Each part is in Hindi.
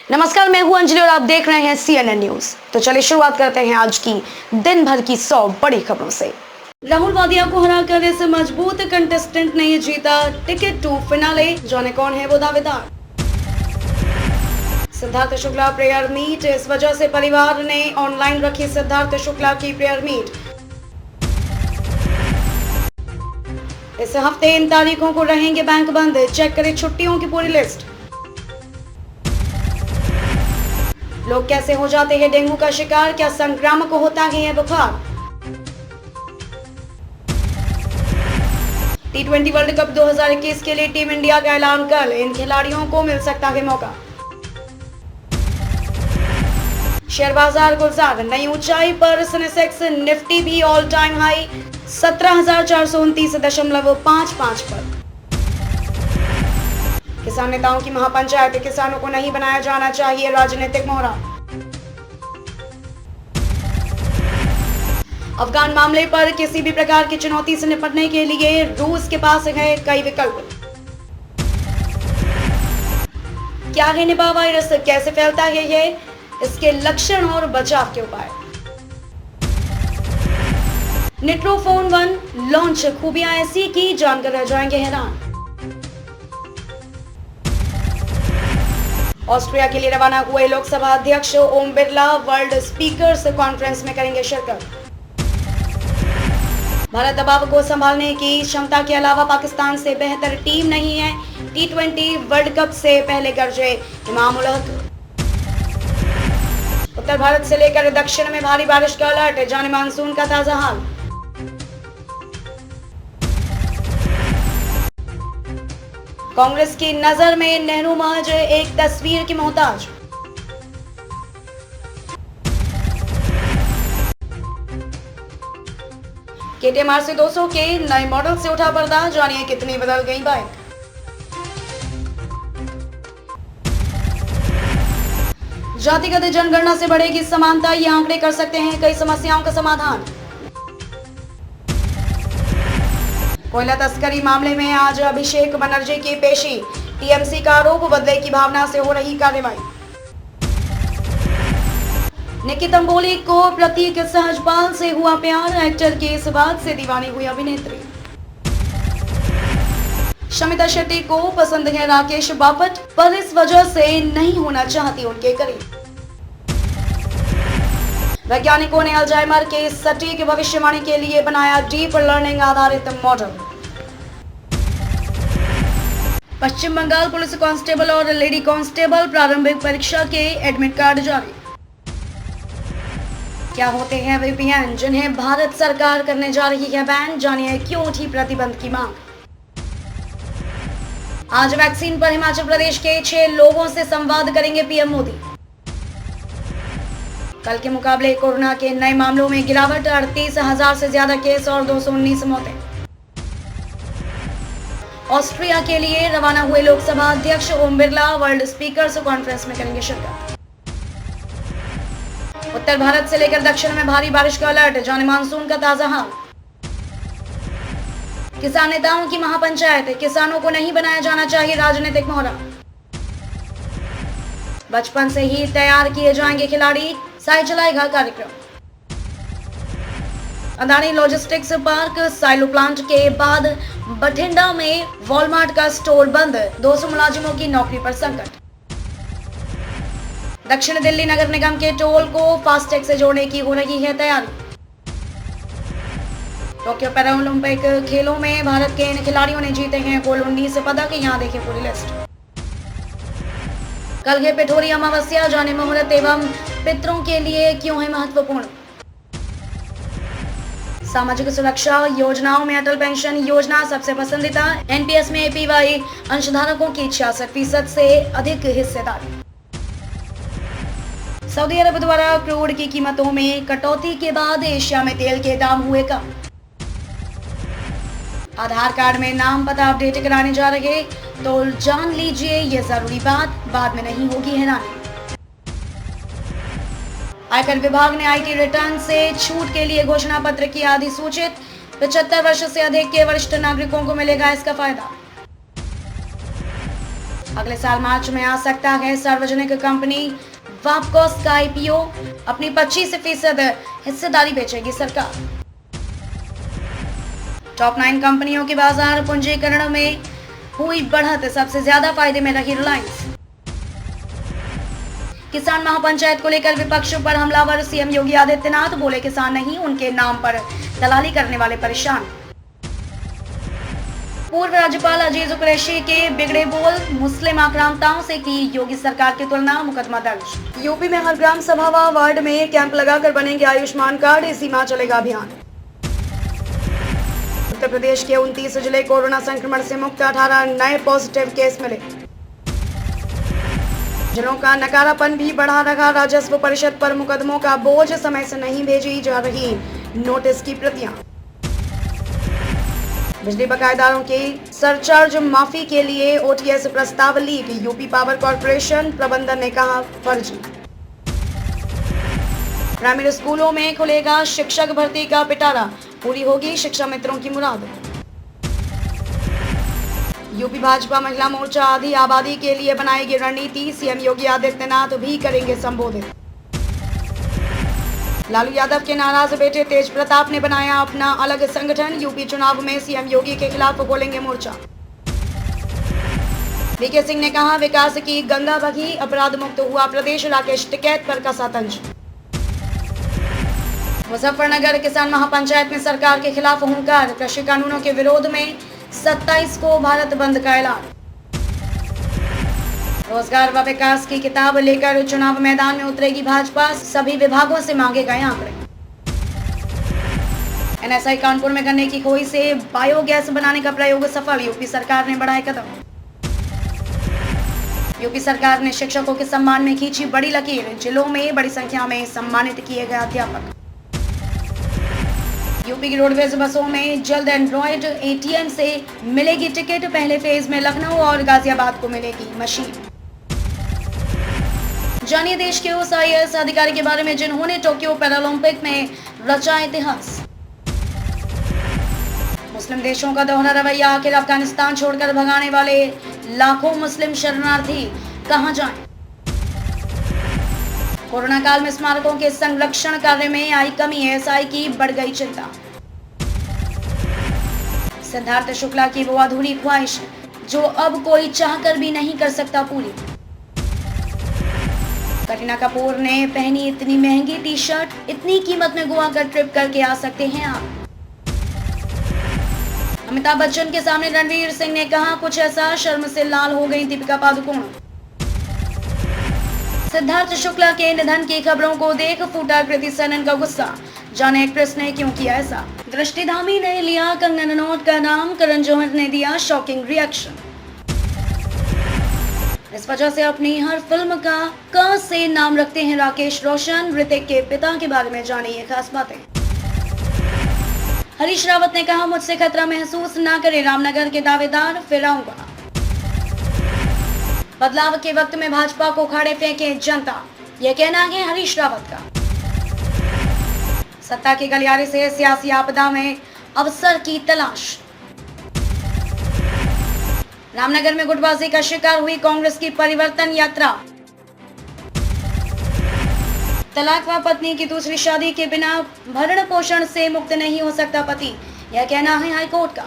नमस्कार, मैं हूं अंजलि और आप देख रहे हैं CNN न्यूज। तो चलिए शुरुआत करते हैं आज की दिन भर की 100 बड़ी खबरों से। राहुल वादिया को हराकर इस मजबूत कंटेस्टेंट ने जीता टिकट टू फिनाले। जाने कौन है वो दावेदार। सिद्धार्थ शुक्ला प्रेयर मीट, इस वजह से परिवार ने ऑनलाइन रखी सिद्धार्थ शुक्ला की प्रेयर मीट। इस हफ्ते इन तारीखों को रहेंगे बैंक बंद, चेक करें छुट्टियों की पूरी लिस्ट। लोग कैसे हो जाते हैं डेंगू का शिकार, क्या संक्रामक होता है यह बुखार। T20 वर्ल्ड कप 2021 के लिए टीम इंडिया का ऐलान कल, इन खिलाड़ियों को मिल सकता है मौका। शेयर बाजार गुलजार, नई ऊंचाई पर सेंसेक्स निफ्टी भी ऑल टाइम हाई 17,429.55 पर। किसान नेताओं की महापंचायत, किसानों को नहीं बनाया जाना चाहिए राजनीतिक मोहरा। अफगान मामले पर किसी भी प्रकार की चुनौती से निपटने के लिए रूस के पास है कई विकल्प। क्या है निपाह वायरस, कैसे फैलता है ये, इसके लक्षण और बचाव के उपाय। निट्रोफोन 1 लॉन्च, खूबियां ऐसी की जानकर रह जाएंगे हैरान। ऑस्ट्रिया के लिए रवाना हुए लोकसभा अध्यक्ष Om Birla world speakers conference में करेंगे शिरकत। भारत दबाव को संभालने की क्षमता के अलावा पाकिस्तान से बेहतर टीम नहीं है, T20 वर्ल्ड कप से पहले गरजे इमाम उल हक। उत्तर भारत से लेकर दक्षिण में भारी बारिश का अलर्ट, जाने मानसून का ताजा हाल। कांग्रेस की नजर में नेहरू महज एक तस्वीर की मोहताज। KTM RC 200 के नए मॉडल से उठा पर्दा, जानिए कितनी बदल गई बाइक। जातिगत जनगणना से बढ़ेगी समानता, ये आंकड़े कर सकते हैं कई समस्याओं का समाधान। कोयला तस्करी मामले में आज अभिषेक बनर्जी की पेशी, TMC का आरोप, बदले की भावना से हो रही कार्रवाई। निकी तंबोली को प्रतीक सहजपाल से हुआ प्यार, एक्टर की इस बात से दीवानी हुई अभिनेत्री। शमिता शेट्टी को पसंद है राकेश बापट, पर इस वजह से नहीं होना चाहती उनके करीब। वैज्ञानिकों ने अल्जाइमर के सटीक भविष्यवाणी के लिए बनाया डीप लर्निंग आधारित मॉडल। पश्चिम बंगाल पुलिस कांस्टेबल और लेडी कांस्टेबल प्रारंभिक परीक्षा के एडमिट कार्ड जारी। क्या होते हैं VPN, जिन्हें भारत सरकार करने जा रही है बैन, जानिए क्यों उठी प्रतिबंध की मांग। आज वैक्सीन पर हिमाचल प्रदेश के 6 लोगों से संवाद करेंगे PM मोदी। कल के मुकाबले कोरोना के नए मामलों में गिरावट, 38,000 से ज्यादा केस और 219 मौतें। ऑस्ट्रिया के लिए रवाना हुए लोकसभा अध्यक्ष Om Birla world speakers conference में करेंगे शिरकत। उत्तर भारत से लेकर दक्षिण में भारी बारिश का अलर्ट, जाने मानसून का ताजा हाल। किसान नेताओं की महापंचायत, किसानों को नहीं बनाया जाना चाहिए राजनीतिक मोहरा। बचपन से ही तैयार किए जाएंगे खिलाड़ी, साय चलाएगा कार्यक्रम। Adani logistics park silo plant के बाद बठिंडा में वॉलमार्ट का स्टोर बंद, 200 मुलाजिमों की नौकरी पर संकट। दक्षिण दिल्ली नगर निगम के टोल को फास्टैग से जोड़ने की हो रही है तैयारी। टोक्यो पैरालंपिक खेलों में भारत के इन खिलाड़ियों ने जीते हैं कुल 19 पदक, यहाँ देखें पूरी लिस्ट। कल है पिठोरी अमावस्या, जाने मुहूर्त एवं पितरों के लिए क्यों है महत्वपूर्ण। सामाजिक सुरक्षा योजनाओं में अटल पेंशन योजना सबसे पसंदीदा, NPS में APY अंशधारकों की 66% से अधिक हिस्सेदारी। सऊदी अरब द्वारा क्रूड की कीमतों में कटौती के बाद एशिया में तेल के दाम हुए कम। आधार कार्ड में नाम पता अपडेट कराने जा रहे तो जान लीजिए ये जरूरी बात, बाद में नहीं होगी हैरानी। आयकर विभाग ने IT रिटर्न से छूट के लिए घोषणा पत्र किया अधिसूचित, 75 वर्ष से अधिक के वरिष्ठ नागरिकों को मिलेगा इसका फायदा। अगले साल मार्च में आ सकता है सार्वजनिक कंपनी वापकॉस का आईपीओ। अपनी 25% हिस्सेदारी बेचेगी सरकार। टॉप 9 कंपनियों के बाजार पूंजीकरण में हुई बढ़त, सबसे ज्यादा फायदे में रही रिलायंस। किसान महापंचायत को लेकर विपक्ष पर हमलावर सीएम योगी आदित्यनाथ, बोले किसान नहीं उनके नाम पर दलाली करने वाले परेशान। पूर्व राज्यपाल अजीज कुरैशी के बिगड़े बोल, मुस्लिम आक्रांताओं से की योगी सरकार की तुलना, मुकदमा दर्ज। यूपी में हर ग्राम सभा व वार्ड में कैंप लगाकर बनेंगे आयुष्मान कार्ड, इसी माह चलेगा अभियान। उत्तर प्रदेश के 29 जिले कोरोना संक्रमण से मुक्त, 18 नए पॉजिटिव केस मिले। जिलों का नकारापन भी बढ़ा रहा, राजस्व परिषद पर मुकदमों का बोझ, समय से नहीं भेजी जा रही नोटिस की प्रतियां। बिजली बकायेदारों के सरचार्ज माफी के लिए ओटीएस प्रस्ताव लीक, यूपी पावर कॉर्पोरेशन प्रबंधन ने कहा फर्जी। ग्रामीण स्कूलों में खुलेगा शिक्षक भर्ती का पिटारा, पूरी होगी शिक्षा मित्रों की मुराद। यूपी भाजपा महिला मोर्चा आधी आबादी के लिए बनाएगी रणनीति, सीएम योगी आदित्यनाथ भी करेंगे संबोधित। लालू यादव के नाराज बेटे तेज प्रताप ने बनाया अपना अलग संगठन, यूपी चुनाव में सीएम योगी के खिलाफ खोलेंगे मोर्चा। वीके सिंह ने कहा विकास की गंगा बही, अपराध मुक्त हुआ प्रदेश, राकेश टिकैत पर कसा तंज। मुजफ्फरनगर किसान महापंचायत में सरकार के खिलाफ हुंकार, कृषि कानूनों के विरोध में 27 को भारत बंद का ऐलान। रोजगार व विकास की किताब लेकर चुनाव मैदान में उतरेगी भाजपा, सभी विभागों से मांगे गए आंकड़े। एनएसआई कानपुर में गन्ने की खोई से बायोगैस बनाने का प्रयोग सफल, यूपी सरकार ने बढ़ाए कदम। यूपी सरकार ने शिक्षकों के सम्मान में खींची बड़ी लकीर, जिलों में बड़ी संख्या में सम्मानित किए गए अध्यापक। यूपी की रोडवेज बसों में जल्द एंड्रॉयड एटीएम से मिलेगी टिकट, पहले फेज में लखनऊ और गाजियाबाद को मिलेगी मशीन। जानिए देश के उस आईएएस अधिकारी के बारे में जिन्होंने टोक्यो पैरालंपिक में रचा इतिहास। मुस्लिम देशों का दोहरा रवैया, आखिर अफगानिस्तान छोड़कर भगाने वाले लाखों मुस्लिम शरणार्थी कहां जाएं? कोरोना काल में स्मारकों के संरक्षण कार्य में आई कमी, एएसआई की बढ़ गई चिंता। सिद्धार्थ शुक्ला की वो अधूरी ख्वाहिश जो अब कोई चाहकर भी नहीं कर सकता पूरी। करीना कपूर ने पहनी इतनी महंगी टी शर्ट, इतनी कीमत में गोवा का ट्रिप करके आ सकते हैं आप। अमिताभ बच्चन के सामने रणवीर सिंह ने कहा कुछ ऐसा, शर्म से लाल हो गई दीपिका पादुकोण। सिद्धार्थ शुक्ला के निधन की खबरों को देख फूटा कृति सेनन का गुस्सा, जाने एक्ट्रेस ने क्यों किया ऐसा। दृष्टिधामी ने लिया कंगना रनौत का नाम, करण जौहर ने दिया शॉकिंग रिएक्शन। इस वजह से अपनी हर फिल्म का क से नाम रखते हैं राकेश रोशन। ऋतिक के पिता के बारे में जानिए खास बातें। हरीश रावत ने कहा मुझसे खतरा महसूस ना करे रामनगर के दावेदार, फिर आऊंगा। बदलाव के वक्त में भाजपा को खाड़े फेंके जनता, यह कहना है हरीश रावत का। सत्ता के गलियारे से सियासी आपदा में अवसर की तलाश। रामनगर में गुटबाजी का शिकार हुई कांग्रेस की परिवर्तन यात्रा। तलाक व पत्नी की दूसरी शादी के बिना भरण पोषण से मुक्त नहीं हो सकता पति, यह कहना है हाईकोर्ट का।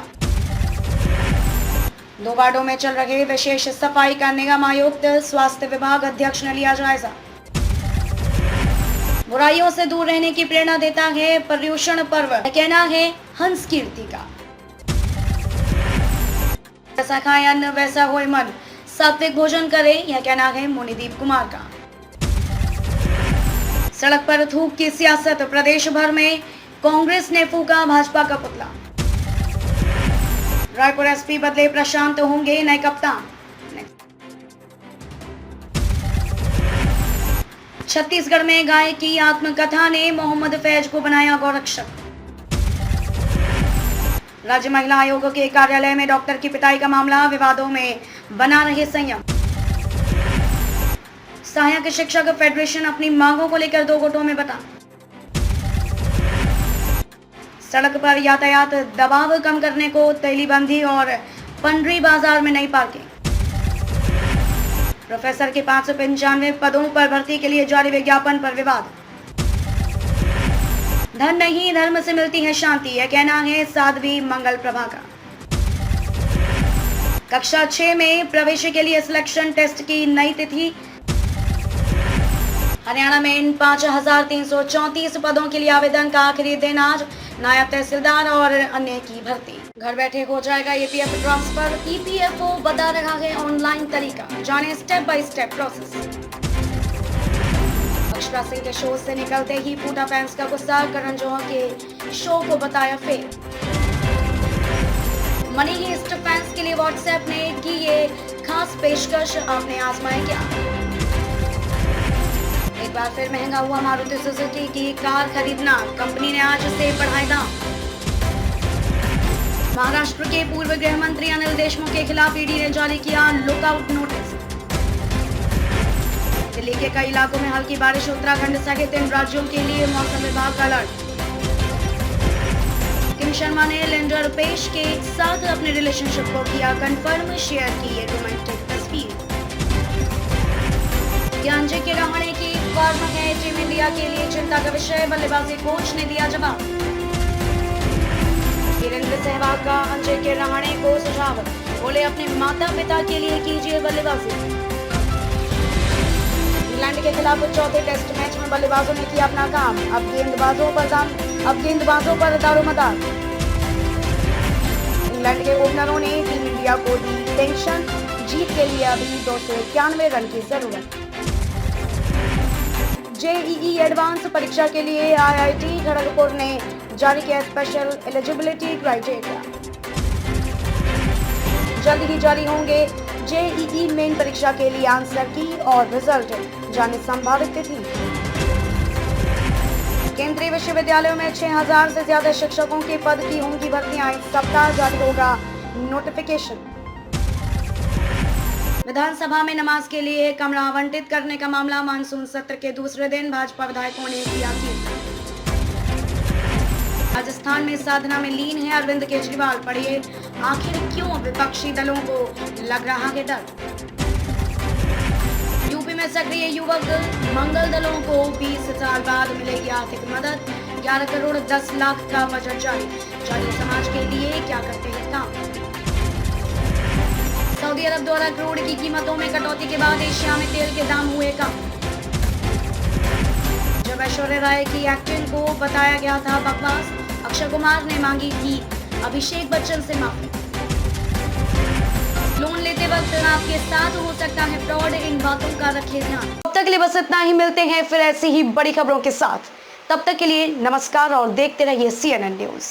2 वार्डों में चल रहे विशेष सफाई का निगम आयुक्त, स्वास्थ्य विभाग अध्यक्ष ने लिया जायजा। बुराइयों से दूर रहने की प्रेरणा देता है पर्युषण पर्व, यह कहना है हंस कीर्ति का। जैसा खाए अन्न वैसा होए मन, सात्विक भोजन करे, यह कहना है मोनीदीप कुमार का। सड़क पर थूक की सियासत, प्रदेश भर में कांग्रेस ने फूका भाजपा का पुतला। रायपुर एसपी बदले प्रशांत होंगे नए कप्तान। छत्तीसगढ़ में गाय की आत्मकथा ने मोहम्मद फैज को बनाया गौरक्षक। राज्य महिला आयोग के कार्यालय में डॉक्टर की पिटाई का मामला, विवादों में बना रहे संयम। सहायक शिक्षक फेडरेशन अपनी मांगों को लेकर 2 गुटों में बटा। सड़क पर यातायात दबाव कम करने को तेलीबंदी और पंडरी बाजार में नई पार्किंग। प्रोफेसर के 595 पदों पर भर्ती के लिए जारी विज्ञापन पर विवाद। धन नहीं धर्म से मिलती है शांति, यह कहना है साध्वी मंगल प्रभा का। कक्षा 6 में प्रवेश के लिए सिलेक्शन टेस्ट की नई तिथि। हरियाणा में इन 5334 पदों के लिए आवेदन का आखिरी दिन आज। नायब तहसीलदार और अन्य की भर्ती। घर बैठे हो जाएगा ईपीएफ ट्रांसफर। ईपीएफओ बता रहा है ऑनलाइन तरीका, जाने step by step process. Akshara Singh के शो से निकलते ही फूटा फैंस का गुस्सा, करण जौहर के शो को बताया फेल। मनी हीस्ट फैंस के लिए व्हाट्सएप ने की ये खास पेशकश, आपने आजमाया क्या? एक बार फिर महंगा हुआ मारुति सुजुकी की कार खरीदना, कंपनी ने आज से बढ़ाए दाम। महाराष्ट्र के पूर्व गृह मंत्री अनिल देशमुख के खिलाफ ईडी ने जारी किया लुकआउट नोटिस। दिल्ली के कई इलाकों में हल्की बारिश, उत्तराखंड सहित इन राज्यों के लिए मौसम विभाग का अलर्ट। किम शर्मा ने लेंडर पेश के साथ अपने रिलेशनशिप को किया कंफर्म, शेयर की ये रोमांटिक तस्वीर। ज्ञानजे के रहाणे की फॉर्म है टीम इंडिया के लिए चिंता का विषय, बल्लेबाजी कोच ने दिया जवाब। वीरेंद्र सहवाग का अंजय के रहाणे को सुझाव, बोले अपने माता पिता के लिए कीजिए बल्लेबाजी। इंग्लैंड के खिलाफ चौथे टेस्ट मैच में बल्लेबाजों ने किया अपना काम, अब गेंदबाजों पर दारोमदार। इंग्लैंड के ओपनरों ने टीम इंडिया को दी टेंशन, जीत के लिए अभी 291 रन की जरूरत। जेईई एडवांस परीक्षा के लिए आईआईटी खड़गपुर ने जारी किया स्पेशल एलिजिबिलिटी क्राइटेरिया। जल्द ही जारी होंगे जेईई मेन परीक्षा के लिए आंसर की और रिजल्ट, जाने संभावित तिथि। केंद्रीय विश्वविद्यालयों में 6000 से ज्यादा शिक्षकों के पद की होंगी भर्तियां, इस सप्ताह जारी होगा नोटिफिकेशन। विधानसभा में नमाज के लिए कमरा आवंटित करने का मामला, मानसून सत्र के दूसरे दिन भाजपा विधायकों ने किया की। राजस्थान में साधना में लीन है अरविंद केजरीवाल, पढ़िए आखिर क्यों विपक्षी दलों को लग रहा है डर। यूपी में सक्रिय युवक मंगल दलों को 20 साल बाद मिलेगी आर्थिक मदद, 11 करोड़ 10 लाख का बजट जारी। समाज के लिए क्या करते हैं काम। सऊदी अरब द्वारा क्रूड की कीमतों में कटौती के बाद एशिया में तेल के दाम हुए कम। जब ऐश्वर्या राय की एक्टिंग को बताया गया था बकवास, अक्षय कुमार ने मांगी थी अभिषेक बच्चन से माफी। लोन लेते वक्त आपके साथ हो सकता है फ्रॉड, इन बातों का रखें ध्यान। अब तक के लिए बस इतना ही, मिलते हैं फिर ऐसी ही बड़ी खबरों के साथ। तब तक के लिए नमस्कार और देखते रहिए CNN न्यूज।